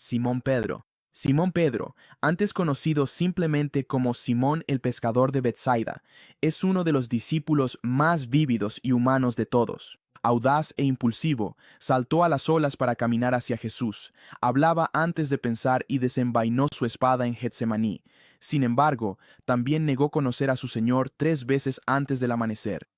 Simón Pedro. Simón Pedro, antes conocido simplemente como Simón el pescador de Betsaida, es uno de los discípulos más vívidos y humanos de todos. Audaz e impulsivo, saltó a las olas para caminar hacia Jesús, hablaba antes de pensar y desenvainó su espada en Getsemaní. Sin embargo, también negó conocer a su Señor 3 veces antes del amanecer.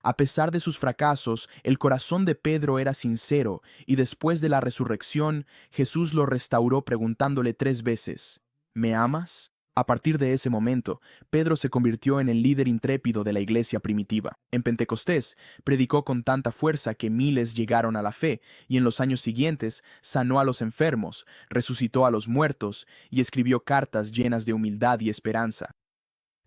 A pesar de sus fracasos, el corazón de Pedro era sincero, y después de la resurrección, Jesús lo restauró preguntándole 3 veces, ¿me amas? A partir de ese momento, Pedro se convirtió en el líder intrépido de la iglesia primitiva. En Pentecostés, predicó con tanta fuerza que miles llegaron a la fe, y en los años siguientes sanó a los enfermos, resucitó a los muertos, y escribió cartas llenas de humildad y esperanza.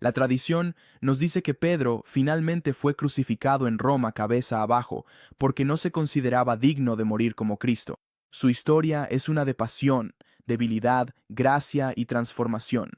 La tradición nos dice que Pedro finalmente fue crucificado en Roma cabeza abajo porque no se consideraba digno de morir como Cristo. Su historia es una de pasión, debilidad, gracia y transformación,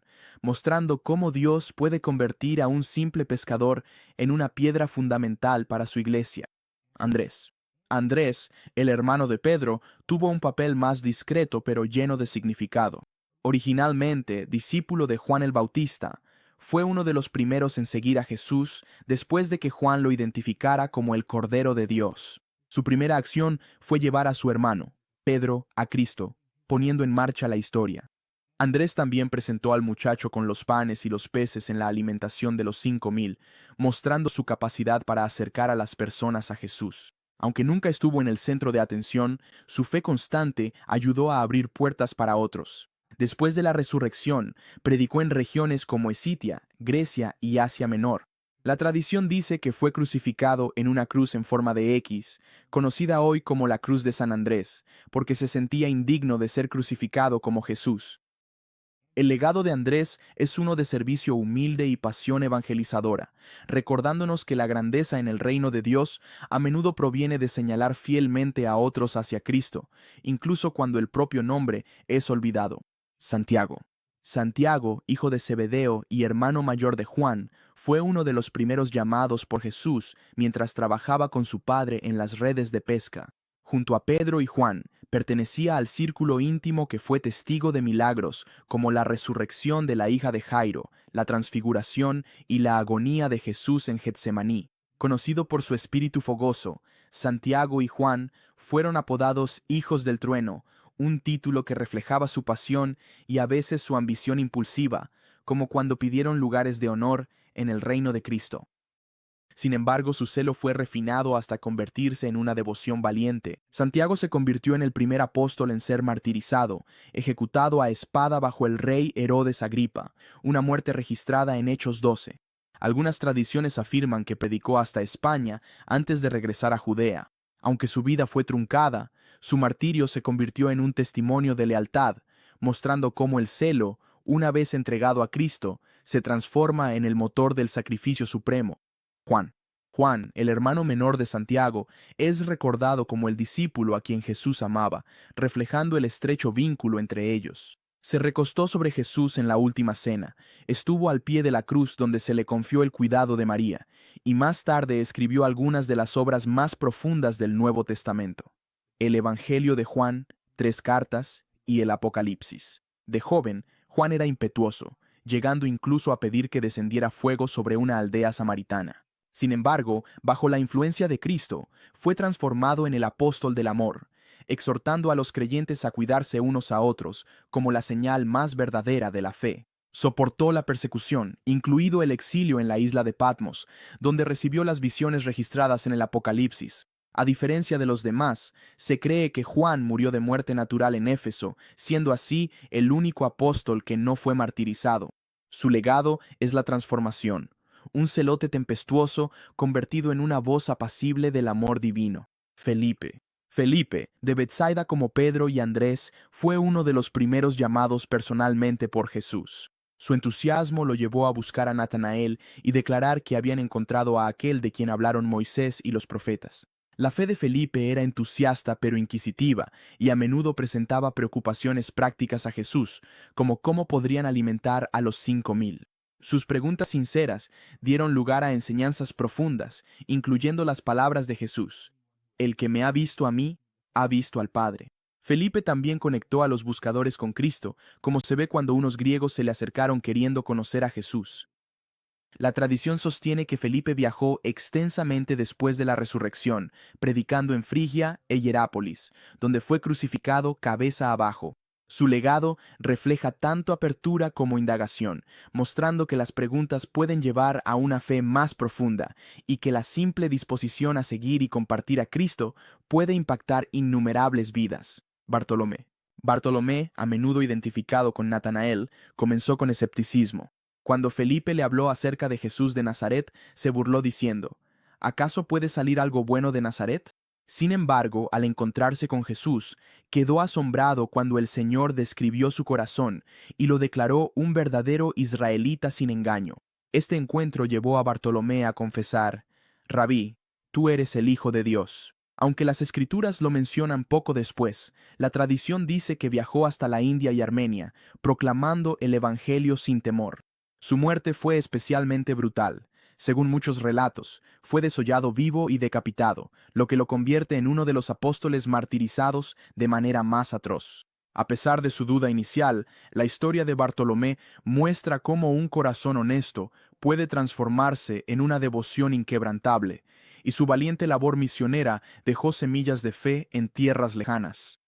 mostrando cómo Dios puede convertir a un simple pescador en una piedra fundamental para su iglesia. Andrés. Andrés, el hermano de Pedro, tuvo un papel más discreto pero lleno de significado. Originalmente discípulo de Juan el Bautista, fue uno de los primeros en seguir a Jesús después de que Juan lo identificara como el Cordero de Dios. Su primera acción fue llevar a su hermano, Pedro, a Cristo, poniendo en marcha la historia. Andrés también presentó al muchacho con los panes y los peces en la alimentación de los 5,000, mostrando su capacidad para acercar a las personas a Jesús. Aunque nunca estuvo en el centro de atención, su fe constante ayudó a abrir puertas para otros. Después de la resurrección, predicó en regiones como Escitia, Grecia y Asia Menor. La tradición dice que fue crucificado en una cruz en forma de X, conocida hoy como la Cruz de San Andrés, porque se sentía indigno de ser crucificado como Jesús. El legado de Andrés es uno de servicio humilde y pasión evangelizadora, recordándonos que la grandeza en el reino de Dios a menudo proviene de señalar fielmente a otros hacia Cristo, incluso cuando el propio nombre es olvidado. Santiago. Santiago, hijo de Zebedeo y hermano mayor de Juan, fue uno de los primeros llamados por Jesús mientras trabajaba con su padre en las redes de pesca. Junto a Pedro y Juan, pertenecía al círculo íntimo que fue testigo de milagros como la resurrección de la hija de Jairo, la transfiguración y la agonía de Jesús en Getsemaní. Conocido por su espíritu fogoso, Santiago y Juan fueron apodados hijos del trueno, un título que reflejaba su pasión y a veces su ambición impulsiva, como cuando pidieron lugares de honor en el reino de Cristo. Sin embargo, su celo fue refinado hasta convertirse en una devoción valiente. Santiago se convirtió en el primer apóstol en ser martirizado, ejecutado a espada bajo el rey Herodes Agripa, una muerte registrada en Hechos 12. Algunas tradiciones afirman que predicó hasta España antes de regresar a Judea. Aunque su vida fue truncada, su martirio se convirtió en un testimonio de lealtad, mostrando cómo el celo, una vez entregado a Cristo, se transforma en el motor del sacrificio supremo. Juan. Juan, el hermano menor de Santiago, es recordado como el discípulo a quien Jesús amaba, reflejando el estrecho vínculo entre ellos. Se recostó sobre Jesús en la última cena, estuvo al pie de la cruz donde se le confió el cuidado de María, y más tarde escribió algunas de las obras más profundas del Nuevo Testamento: el Evangelio de Juan, 3 cartas y el Apocalipsis. De joven, Juan era impetuoso, llegando incluso a pedir que descendiera fuego sobre una aldea samaritana. Sin embargo, bajo la influencia de Cristo, fue transformado en el apóstol del amor, exhortando a los creyentes a cuidarse unos a otros como la señal más verdadera de la fe. Soportó la persecución, incluido el exilio en la isla de Patmos, donde recibió las visiones registradas en el Apocalipsis. A diferencia de los demás, se cree que Juan murió de muerte natural en Éfeso, siendo así el único apóstol que no fue martirizado. Su legado es la transformación, un celote tempestuoso convertido en una voz apacible del amor divino. Felipe. Felipe, de Betsaida como Pedro y Andrés, fue uno de los primeros llamados personalmente por Jesús. Su entusiasmo lo llevó a buscar a Natanael y declarar que habían encontrado a aquel de quien hablaron Moisés y los profetas. La fe de Felipe era entusiasta pero inquisitiva, y a menudo presentaba preocupaciones prácticas a Jesús, como cómo podrían alimentar a los 5,000. Sus preguntas sinceras dieron lugar a enseñanzas profundas, incluyendo las palabras de Jesús: el que me ha visto a mí, ha visto al Padre. Felipe también conectó a los buscadores con Cristo, como se ve cuando unos griegos se le acercaron queriendo conocer a Jesús. La tradición sostiene que Felipe viajó extensamente después de la resurrección, predicando en Frigia e Hierápolis, donde fue crucificado cabeza abajo. Su legado refleja tanto apertura como indagación, mostrando que las preguntas pueden llevar a una fe más profunda y que la simple disposición a seguir y compartir a Cristo puede impactar innumerables vidas. Bartolomé, a menudo identificado con Natanael, comenzó con escepticismo. Cuando Felipe le habló acerca de Jesús de Nazaret, se burló diciendo, ¿acaso puede salir algo bueno de Nazaret? Sin embargo, al encontrarse con Jesús, quedó asombrado cuando el Señor describió su corazón y lo declaró un verdadero israelita sin engaño. Este encuentro llevó a Bartolomé a confesar, Rabí, tú eres el Hijo de Dios. Aunque las Escrituras lo mencionan poco después, la tradición dice que viajó hasta la India y Armenia, proclamando el Evangelio sin temor. Su muerte fue especialmente brutal. Según muchos relatos, fue desollado vivo y decapitado, lo que lo convierte en uno de los apóstoles martirizados de manera más atroz. A pesar de su duda inicial, la historia de Bartolomé muestra cómo un corazón honesto puede transformarse en una devoción inquebrantable, y su valiente labor misionera dejó semillas de fe en tierras lejanas.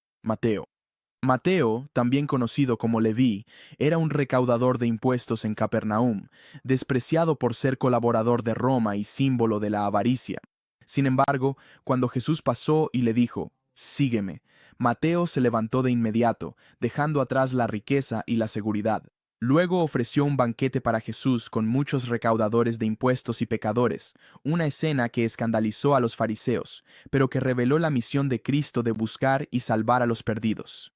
Mateo, también conocido como Leví, era un recaudador de impuestos en Capernaum, despreciado por ser colaborador de Roma y símbolo de la avaricia. Sin embargo, cuando Jesús pasó y le dijo, «Sígueme», Mateo se levantó de inmediato, dejando atrás la riqueza y la seguridad. Luego ofreció un banquete para Jesús con muchos recaudadores de impuestos y pecadores, una escena que escandalizó a los fariseos, pero que reveló la misión de Cristo de buscar y salvar a los perdidos.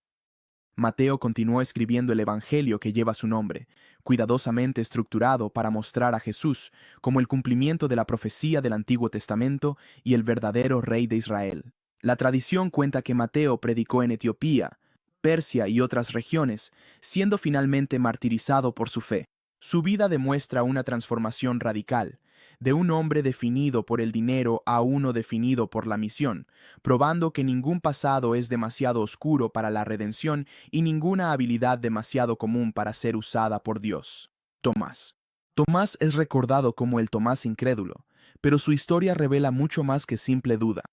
Mateo continuó escribiendo el Evangelio que lleva su nombre, cuidadosamente estructurado para mostrar a Jesús como el cumplimiento de la profecía del Antiguo Testamento y el verdadero Rey de Israel. La tradición cuenta que Mateo predicó en Etiopía, Persia y otras regiones, siendo finalmente martirizado por su fe. Su vida demuestra una transformación radical, de un hombre definido por el dinero a uno definido por la misión, probando que ningún pasado es demasiado oscuro para la redención y ninguna habilidad demasiado común para ser usada por Dios. Tomás es recordado como el Tomás incrédulo, pero su historia revela mucho más que simple duda.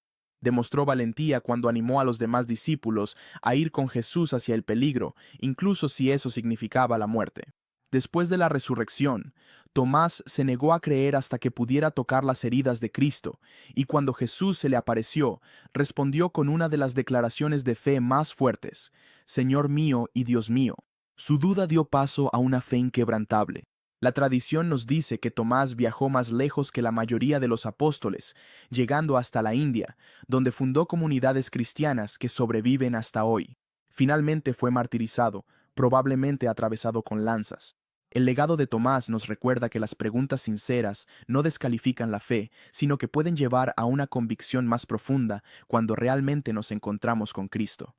Demostró valentía cuando animó a los demás discípulos a ir con Jesús hacia el peligro, incluso si eso significaba la muerte. Después de la resurrección, Tomás se negó a creer hasta que pudiera tocar las heridas de Cristo, y cuando Jesús se le apareció, respondió con una de las declaraciones de fe más fuertes, «Señor mío y Dios mío». Su duda dio paso a una fe inquebrantable. La tradición nos dice que Tomás viajó más lejos que la mayoría de los apóstoles, llegando hasta la India, donde fundó comunidades cristianas que sobreviven hasta hoy. Finalmente fue martirizado, probablemente atravesado con lanzas. El legado de Tomás nos recuerda que las preguntas sinceras no descalifican la fe, sino que pueden llevar a una convicción más profunda cuando realmente nos encontramos con Cristo.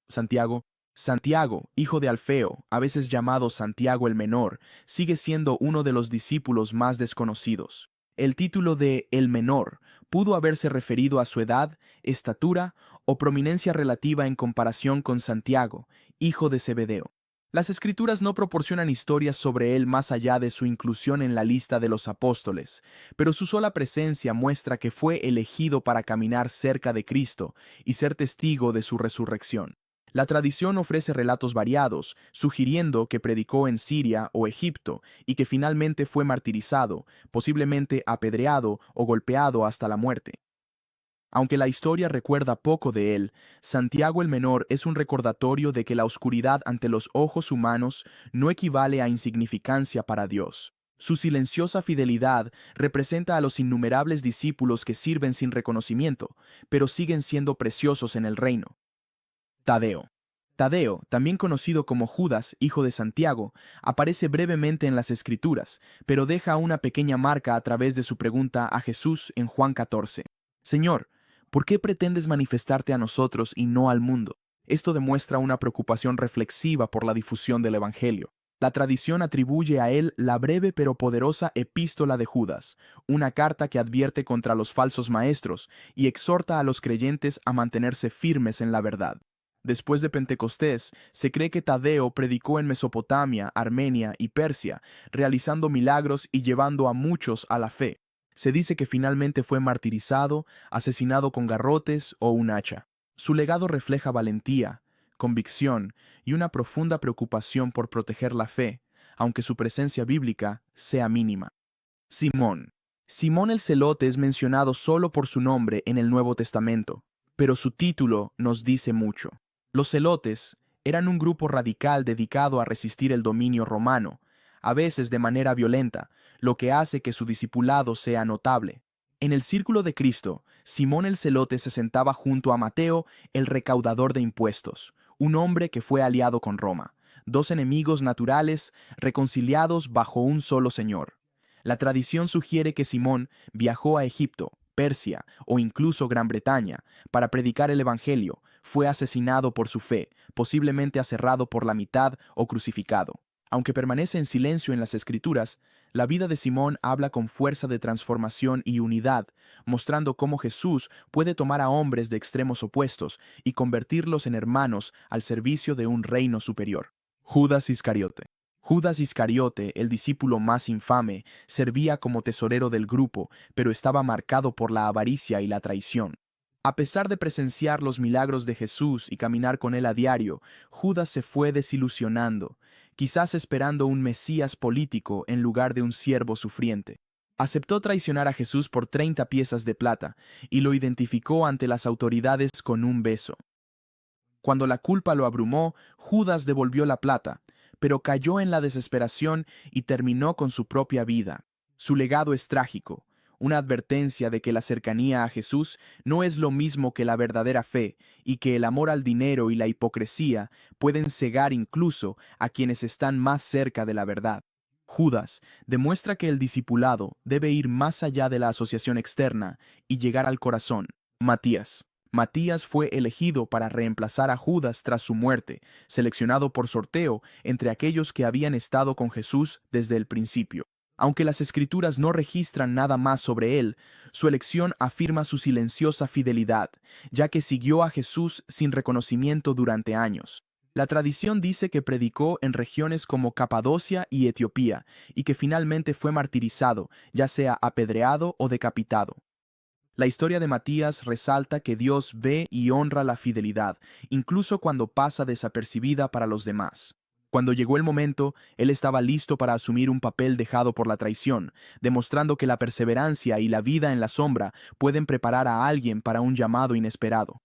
Santiago, hijo de Alfeo, a veces llamado Santiago el Menor, sigue siendo uno de los discípulos más desconocidos. El título de El Menor pudo haberse referido a su edad, estatura o prominencia relativa en comparación con Santiago, hijo de Zebedeo. Las Escrituras no proporcionan historias sobre él más allá de su inclusión en la lista de los apóstoles, pero su sola presencia muestra que fue elegido para caminar cerca de Cristo y ser testigo de su resurrección. La tradición ofrece relatos variados, sugiriendo que predicó en Siria o Egipto y que finalmente fue martirizado, posiblemente apedreado o golpeado hasta la muerte. Aunque la historia recuerda poco de él, Santiago el Menor es un recordatorio de que la oscuridad ante los ojos humanos no equivale a insignificancia para Dios. Su silenciosa fidelidad representa a los innumerables discípulos que sirven sin reconocimiento, pero siguen siendo preciosos en el reino. Tadeo, también conocido como Judas, hijo de Santiago, aparece brevemente en las Escrituras, pero deja una pequeña marca a través de su pregunta a Jesús en Juan 14. Señor, ¿por qué pretendes manifestarte a nosotros y no al mundo? Esto demuestra una preocupación reflexiva por la difusión del Evangelio. La tradición atribuye a él la breve pero poderosa Epístola de Judas, una carta que advierte contra los falsos maestros y exhorta a los creyentes a mantenerse firmes en la verdad. Después de Pentecostés, se cree que Tadeo predicó en Mesopotamia, Armenia y Persia, realizando milagros y llevando a muchos a la fe. Se dice que finalmente fue martirizado, asesinado con garrotes o un hacha. Su legado refleja valentía, convicción y una profunda preocupación por proteger la fe, aunque su presencia bíblica sea mínima. Simón. Simón el Celote es mencionado solo por su nombre en el Nuevo Testamento, pero su título nos dice mucho. Los celotes eran un grupo radical dedicado a resistir el dominio romano, a veces de manera violenta, lo que hace que su discipulado sea notable. En el círculo de Cristo, Simón el Celote se sentaba junto a Mateo, el recaudador de impuestos, un hombre que fue aliado con Roma, dos enemigos naturales reconciliados bajo un solo Señor. La tradición sugiere que Simón viajó a Egipto, Persia o incluso Gran Bretaña para predicar el Evangelio, fue asesinado por su fe, posiblemente aserrado por la mitad o crucificado. Aunque permanece en silencio en las Escrituras, la vida de Simón habla con fuerza de transformación y unidad, mostrando cómo Jesús puede tomar a hombres de extremos opuestos y convertirlos en hermanos al servicio de un reino superior. Judas Iscariote. Judas Iscariote, el discípulo más infame, servía como tesorero del grupo, pero estaba marcado por la avaricia y la traición. A pesar de presenciar los milagros de Jesús y caminar con él a diario, Judas se fue desilusionando, quizás esperando un Mesías político en lugar de un siervo sufriente. Aceptó traicionar a Jesús por 30 piezas de plata y lo identificó ante las autoridades con un beso. Cuando la culpa lo abrumó, Judas devolvió la plata, pero cayó en la desesperación y terminó con su propia vida. Su legado es trágico, una advertencia de que la cercanía a Jesús no es lo mismo que la verdadera fe y que el amor al dinero y la hipocresía pueden cegar incluso a quienes están más cerca de la verdad. Judas demuestra que el discipulado debe ir más allá de la asociación externa y llegar al corazón. Matías fue elegido para reemplazar a Judas tras su muerte, seleccionado por sorteo entre aquellos que habían estado con Jesús desde el principio. Aunque las Escrituras no registran nada más sobre él, su elección afirma su silenciosa fidelidad, ya que siguió a Jesús sin reconocimiento durante años. La tradición dice que predicó en regiones como Capadocia y Etiopía, y que finalmente fue martirizado, ya sea apedreado o decapitado. La historia de Matías resalta que Dios ve y honra la fidelidad, incluso cuando pasa desapercibida para los demás. Cuando llegó el momento, él estaba listo para asumir un papel dejado por la traición, demostrando que la perseverancia y la vida en la sombra pueden preparar a alguien para un llamado inesperado.